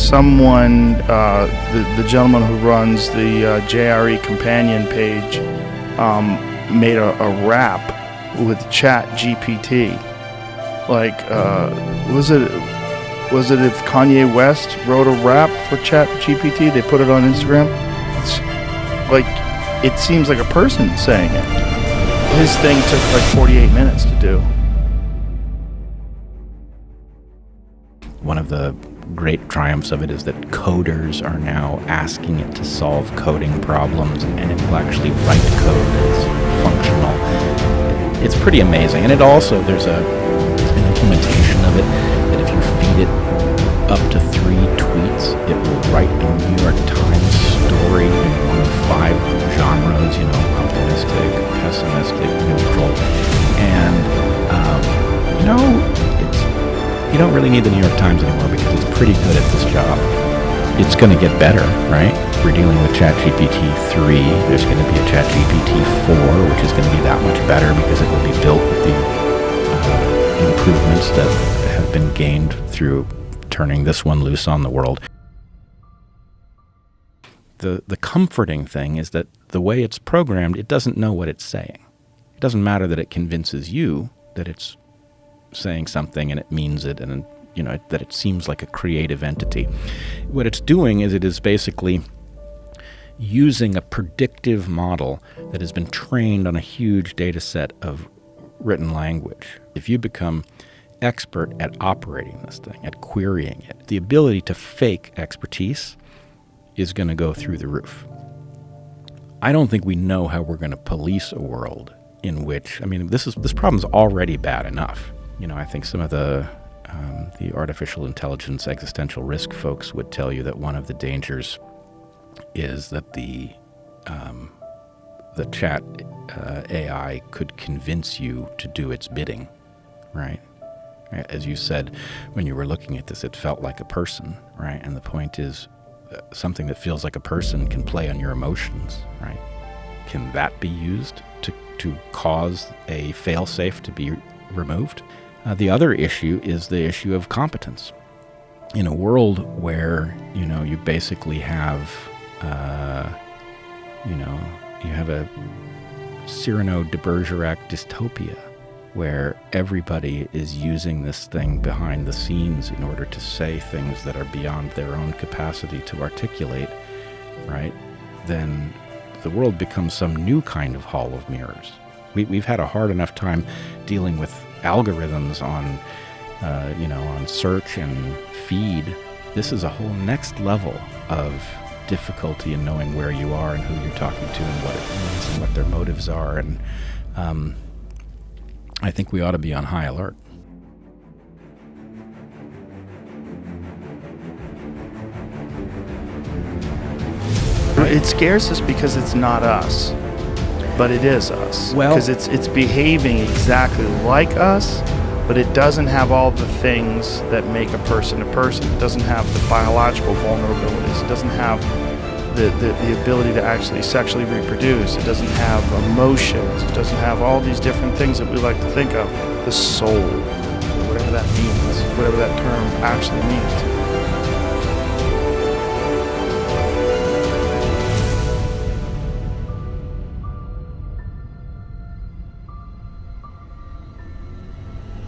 someone, the gentleman who runs the JRE companion page, made a rap with ChatGPT. Like, was it if Kanye West wrote a rap for ChatGPT? They put it on Instagram. It's like, it seems like a person saying it. His thing took like 48 minutes to do. One of the great triumphs of it is that coders are now asking it to solve coding problems, and it will actually write code that's functional. It's pretty amazing. And it also, there's an implementation of it that if you feed it up to 3 tweets, it will write a New York Times story in one of 5 genres, optimistic, pessimistic, neutral. And, you don't really need the New York Times anymore because it's pretty good at this job. It's going to get better, right? We're dealing with ChatGPT 3. There's going to be a ChatGPT 4, which is going to be that much better because it will be built with the improvements that have been gained through turning this one loose on the world. The comforting thing is that the way it's programmed, it doesn't know what it's saying. It doesn't matter that it convinces you that it's saying something and it means it, and that it seems like a creative entity. What it's doing is it is basically using a predictive model that has been trained on a huge data set of written language. If you become expert at operating this thing, at querying it, the ability to fake expertise is going to go through the roof. I don't think we know how we're going to police a world in which, this problem's already bad enough. I think some of the artificial intelligence existential risk folks would tell you that one of the dangers is that the chat AI could convince you to do its bidding, right? As you said, when you were looking at this, it felt like a person, right? And the point is, something that feels like a person can play on your emotions, right? Can that be used to cause a fail-safe to be removed? The other issue is the issue of competence. In a world where, you basically have, you have a Cyrano de Bergerac dystopia where everybody is using this thing behind the scenes in order to say things that are beyond their own capacity to articulate, right? Then the world becomes some new kind of hall of mirrors. We've had a hard enough time dealing with algorithms on search and feed. This is a whole next level of difficulty in knowing where you are and who you're talking to and what it means and what their motives are. And I think we ought to be on high alert. It scares us because it's not us, but it is us. Well, because it's behaving exactly like us, but it doesn't have all the things that make a person. It doesn't have the biological vulnerabilities. It doesn't have the ability to actually sexually reproduce. It doesn't have emotions. It doesn't have all these different things that we like to think of. The soul, whatever that means, whatever that term actually means.